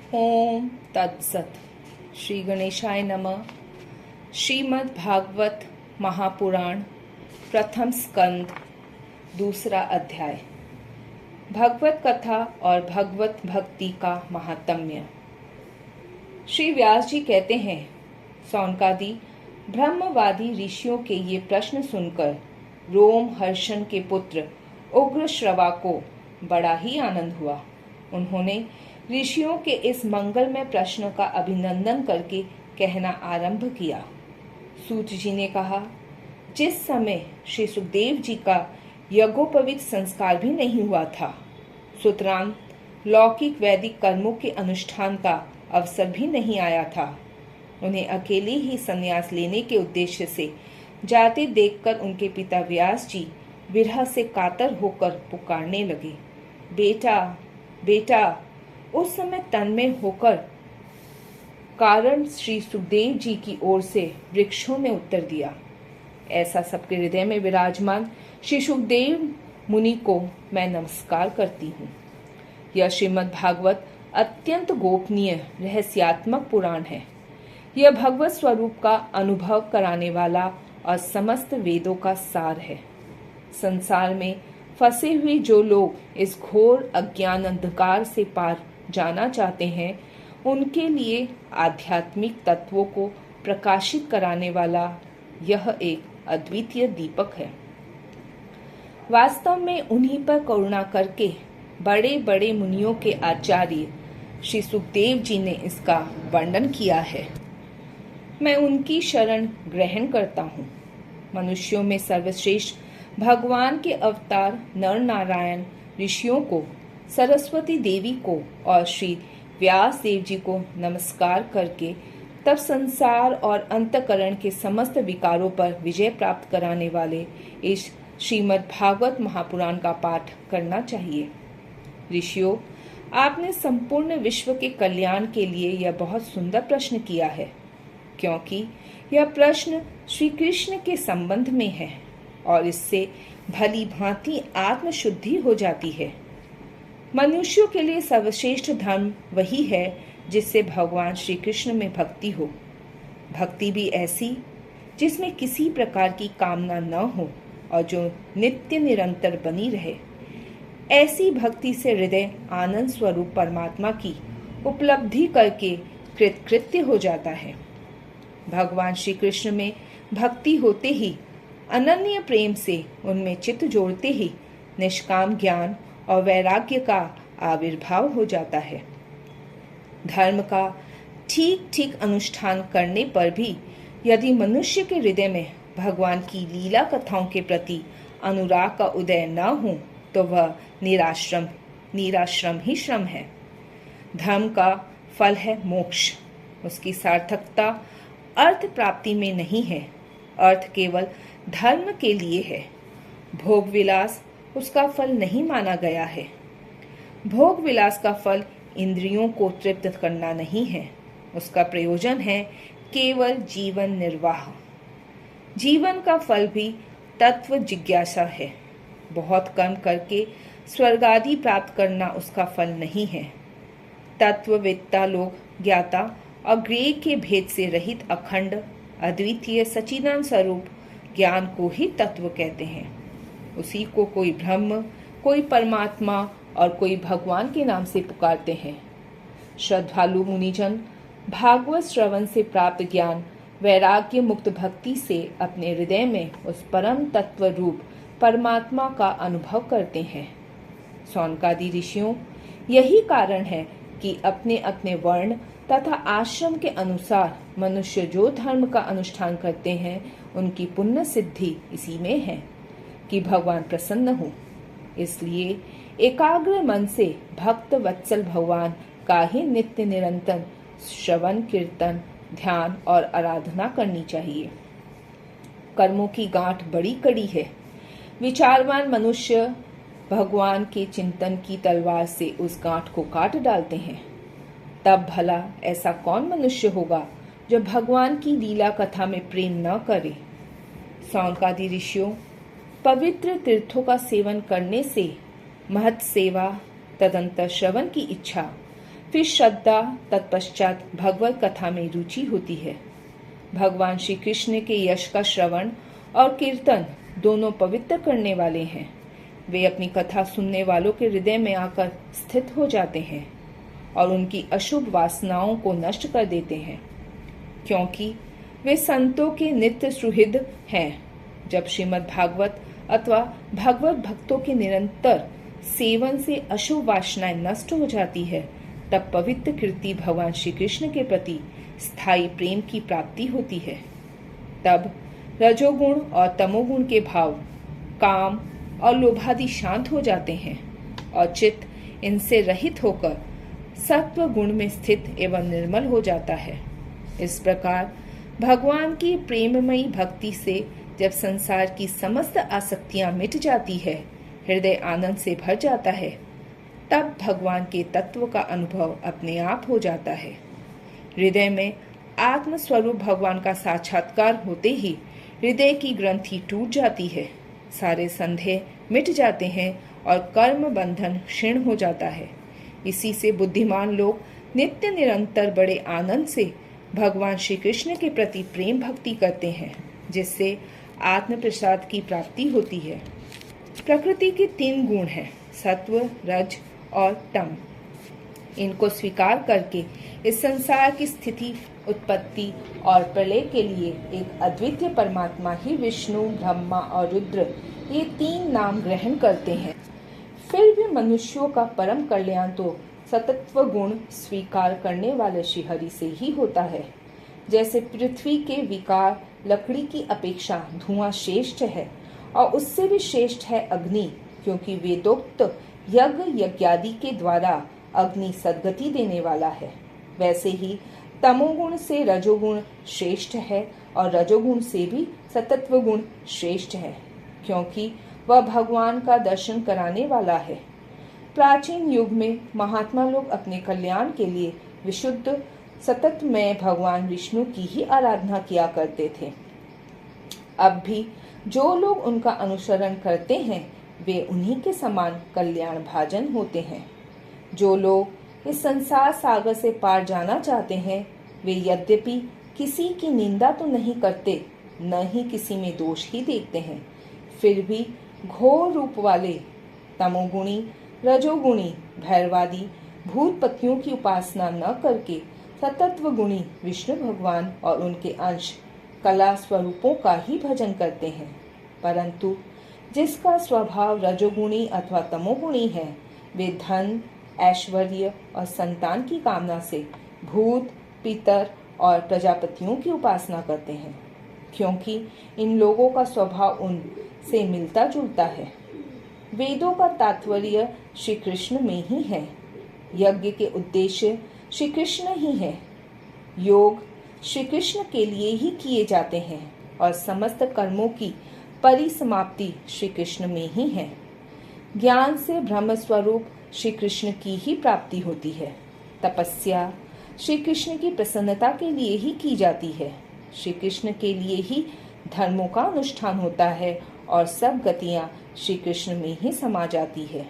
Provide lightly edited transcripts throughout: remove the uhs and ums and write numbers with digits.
ओम तत्सत। श्री गणेशाय नमः। श्रीमद् भागवत महापुराण प्रथम स्कंद दूसरा अध्याय। भगवत कथा और भगवत भक्ति का महात्म्य। श्री व्यास जी कहते हैं, सौनकादि ब्रह्मवादी ऋषियों के ये प्रश्न सुनकर रोम हर्षण के पुत्र उग्र श्रवा को बड़ा ही आनंद हुआ। उन्होंने ऋषियों के इस मंगलमय प्रश्न का अभिनंदन करके कहना आरंभ किया। सूत जी ने कहा, जिस समय श्री सुखदेव जी का यज्ञोपवीत संस्कार भी नहीं हुआ था, सुतरां लौकिक वैदिक कर्मों के अनुष्ठान का अवसर भी नहीं आया था, उन्हें अकेले ही संन्यास लेने के उद्देश्य से जाते देखकर उनके पिता व्यास जी विरह से कातर होकर पुकारने लगे, बेटा बेटा। उस समय तन्मय होकर कारण श्री सुखदेव जी की ओर से वृक्षों ने उत्तर दिया। ऐसा सबके हृदय में विराजमान श्री सुखदेव मुनि को मैं नमस्कार करती हूँ। यह श्रीमद् भागवत अत्यंत गोपनीय रहस्यात्मक पुराण है। यह भगवत स्वरूप का अनुभव कराने वाला और समस्त वेदों का सार है। संसार में फंसे हुए जो लोग इस घोर अज्ञान अंधकार से पार जाना चाहते हैं, उनके लिए आध्यात्मिक तत्वों को प्रकाशित कराने वाला यह एक अद्वितीय दीपक है। वास्तव में उन्हीं पर करुणा करके बड़े बड़े मुनियों के आचार्य श्री सुखदेव जी ने इसका वर्णन किया है। मैं उनकी शरण ग्रहण करता हूँ। मनुष्यों में सर्वश्रेष्ठ भगवान के अवतार नर नारायण ऋषियों को, सरस्वती देवी को और श्री व्यास देव जी को नमस्कार करके तब संसार और अंतकरण के समस्त विकारों पर विजय प्राप्त कराने वाले इस श्रीमद् भागवत महापुराण का पाठ करना चाहिए। ऋषियों, आपने संपूर्ण विश्व के कल्याण के लिए यह बहुत सुंदर प्रश्न किया है, क्योंकि यह प्रश्न श्री कृष्ण के संबंध में है और इससे भली भांति आत्मशुद्धि हो जाती है। मनुष्यों के लिए सर्वश्रेष्ठ धर्म वही है जिससे भगवान श्री कृष्ण में भक्ति हो। भक्ति भी ऐसी जिसमें किसी प्रकार की कामना न हो और जो नित्य निरंतर बनी रहे। ऐसी भक्ति से हृदय आनंद स्वरूप परमात्मा की उपलब्धि करके कृतकृत्य हो जाता है। भगवान श्री कृष्ण में भक्ति होते ही, अनन्य प्रेम से उनमें चित्त जोड़ते ही निष्काम ज्ञान और वैराग्य का आविर्भाव हो जाता है। धर्म का ठीक ठीक अनुष्ठान करने पर भी यदि मनुष्य के हृदय में भगवान की लीला कथाओं के प्रति अनुराग का उदय न हो, तो वह निराश्रम ही श्रम है। धर्म का फल है मोक्ष। उसकी सार्थकता अर्थ प्राप्ति में नहीं है। अर्थ केवल धर्म के लिए है। भोग विलास उसका फल नहीं माना गया है। भोग विलास का फल इंद्रियों को तृप्त करना नहीं है। उसका प्रयोजन है केवल जीवन निर्वाह। जीवन का फल भी तत्व जिज्ञासा है। बहुत कर्म करके स्वर्ग आदि प्राप्त करना उसका फल नहीं है। तत्ववेत्ता लोग ज्ञाता और ज्ञेय के भेद से रहित अखंड अद्वितीय सच्चिदानंद स्वरूप ज्ञान को ही तत्व कहते हैं। उसी को कोई ब्रह्म, कोई परमात्मा और कोई भगवान के नाम से पुकारते हैं। श्रद्धालु मुनिजन भागवत श्रवण से प्राप्त ज्ञान वैराग्य मुक्त भक्ति से अपने हृदय में उस परम तत्व रूप परमात्मा का अनुभव करते हैं। सौनकादि ऋषियों, यही कारण है कि अपने अपने वर्ण तथा आश्रम के अनुसार मनुष्य जो धर्म का अनुष्ठान करते हैं, उनकी पुण्य सिद्धि इसी में है कि भगवान प्रसन्न हो। इसलिए एकाग्र मन से भक्त वत्सल भगवान का ही नित्य निरंतर श्रवण, कीर्तन, ध्यान और आराधना करनी चाहिए। कर्मों की गांठ बड़ी कड़ी है। विचारवान मनुष्य भगवान के चिंतन की तलवार से उस गांठ को काट डालते हैं। तब भला ऐसा कौन मनुष्य होगा जो भगवान की लीला कथा में प्रेम न करे। सौनकादि ऋषियों, पवित्र तीर्थों का सेवन करने से महत सेवा, तदंतर श्रवण की इच्छा, फिर श्रद्धा, तत्पश्चात भगवत कथा में रुचि होती है। भगवान श्री कृष्ण के यश का श्रवण और कीर्तन दोनों पवित्र करने वाले हैं। वे अपनी कथा सुनने वालों के हृदय में आकर स्थित हो जाते हैं और उनकी अशुभ वासनाओं को नष्ट कर देते हैं, क्योंकि वे संतों के नित्य सुहृद हैं। जब श्रीमद् भागवत अथवा भगवत भक्तों के निरंतर सेवन से अशुभ वासनाएं नष्ट हो जाती है, तब पवित्र कीर्ति भगवान श्री कृष्ण के प्रति स्थायी प्रेम की प्राप्ति होती है। तब रजोगुण और तमोगुण के भाव, काम और लोभादि शांत हो जाते हैं और चित्त इनसे रहित होकर सत्व गुण में स्थित एवं निर्मल हो जाता है। इस प्रकार भगवान की प्रेममयी भक्ति से जब संसार की समस्त आसक्तियां मिट जाती है, हृदय आनंद से भर जाता है, तब भगवान के तत्व का अनुभव अपने आप हो जाता है। हृदय में आत्म स्वरूप भगवान का साक्षात्कार होते ही हृदय की ग्रंथि टूट जाती है, सारे संदेह मिट जाते हैं और कर्म बंधन क्षीण हो जाता है। इसी से बुद्धिमान लोग नित्य निरंतर बड़े आनंद से भगवान श्री कृष्ण के प्रति प्रेम भक्ति करते हैं, जिससे आत्म प्रसाद की प्राप्ति होती है। प्रकृति के 3 गुण हैं, सत्व, रज और तम। इनको स्वीकार करके इस संसार की स्थिति, उत्पत्ति और प्रलय के लिए एक अद्वितीय परमात्मा ही विष्णु, ब्रह्मा और रुद्र, ये 3 नाम ग्रहण करते हैं। फिर भी मनुष्यों का परम कल्याण तो सतत्व गुण स्वीकार करने वाले श्रीहरि से ही होता है। जैसे पृथ्वी के विकार लकड़ी की अपेक्षा धुआं श्रेष्ठ है और उससे भी श्रेष्ठ है अग्नि, क्योंकि वेदोक्त यज्ञ यज्ञादि के द्वारा अग्नि सद्गति देने वाला है। वैसे ही तमोगुण से रजोगुण श्रेष्ठ है और रजोगुण से भी सतत्व गुण श्रेष्ठ है, क्योंकि वह भगवान का दर्शन कराने वाला है। प्राचीन युग में महात्मा लोग अपने कल्याण के लिए विशुद्ध सततमय भगवान विष्णु की ही आराधना किया करते थे। अब भी जो लोग उनका अनुसरण करते हैं, वे उन्हीं के समान कल्याण भाजन होते हैं। जो लोग इस संसार सागर से पार जाना चाहते हैं, वे यद्यपि किसी की निंदा तो नहीं करते, न ही किसी में दोष ही देखते हैं, फिर भी घोर रूप वाले तमोगुणी, रजोगुणी, भैरवादी भूत पतियों की उपासना न करके सतत्व गुणी विष्णु भगवान और उनके अंश कला स्वरूपों का ही भजन करते हैं। परंतु जिसका स्वभाव रजोगुणी अथवा तमोगुणी है, वे धन, ऐश्वर्य और संतान की कामना से भूत, पितर और प्रजापतियों की उपासना करते हैं, क्योंकि इन लोगों का स्वभाव उनसे मिलता जुलता है। वेदों का तात्पर्य श्री कृष्ण में ही है। यज्ञ के उद्देश्य श्री कृष्ण ही है। योग श्री कृष्ण के लिए ही किए जाते हैं और समस्त कर्मों की परिसमाप्ति श्री कृष्ण में ही है। ज्ञान से ब्रह्म स्वरूप श्री कृष्ण की ही प्राप्ति होती है। तपस्या श्री कृष्ण की प्रसन्नता के लिए ही की जाती है। श्री कृष्ण के लिए ही धर्मों का अनुष्ठान होता है और सब गतियां श्री कृष्ण में ही समा जाती है।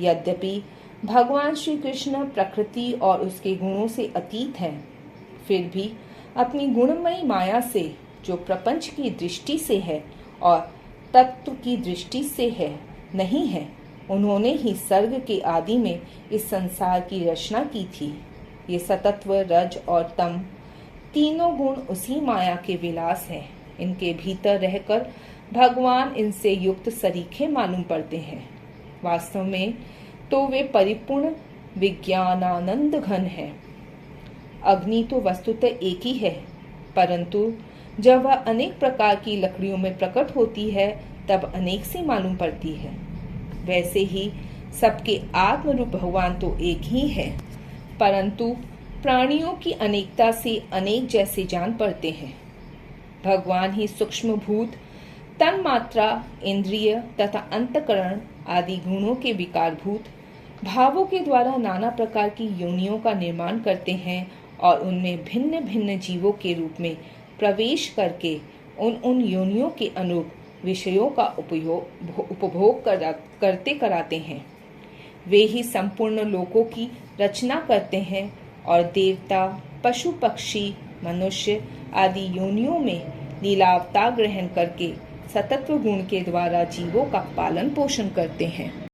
यद्यपि भगवान श्री कृष्ण प्रकृति और उसके गुणों से अतीत हैं, फिर भी अपनी गुणमयी माया से, जो प्रपंच की दृष्टि से है और तत्व की दृष्टि से है नहीं है, उन्होंने ही सर्ग के आदि में इस संसार की रचना की थी। ये सतत्व, रज और तम तीनों गुण उसी माया के विलास हैं। इनके भीतर रहकर भगवान इनसे युक्त सरीखे मालूम पड़ते हैं। वास्तव में तो वे परिपूर्ण विज्ञानानंद घन है। अग्नि तो वस्तुतः एक ही है, परंतु जब वह अनेक प्रकार की लकड़ियों में प्रकट होती है, तब अनेक सी मालूम पड़ती है। वैसे ही सबके आत्म रूप भगवान तो एक ही है, परंतु प्राणियों की अनेकता से अनेक जैसे जान पड़ते हैं। भगवान ही सूक्ष्म भूत, तन्मात्रा, इंद्रिय तथा अंतकरण आदि गुणों के विकारभूत भावों के द्वारा नाना प्रकार की योनियों का निर्माण करते हैं और उनमें भिन्न भिन्न जीवों के रूप में प्रवेश करके उन योनियों के अनुरूप विषयों का उपभोग करते कराते हैं। वे ही संपूर्ण लोकों की रचना करते हैं और देवता, पशु, पक्षी, मनुष्य आदि योनियों में लीलावतार ग्रहण करके सतत्व गुण के द्वारा जीवों का पालन पोषण करते हैं।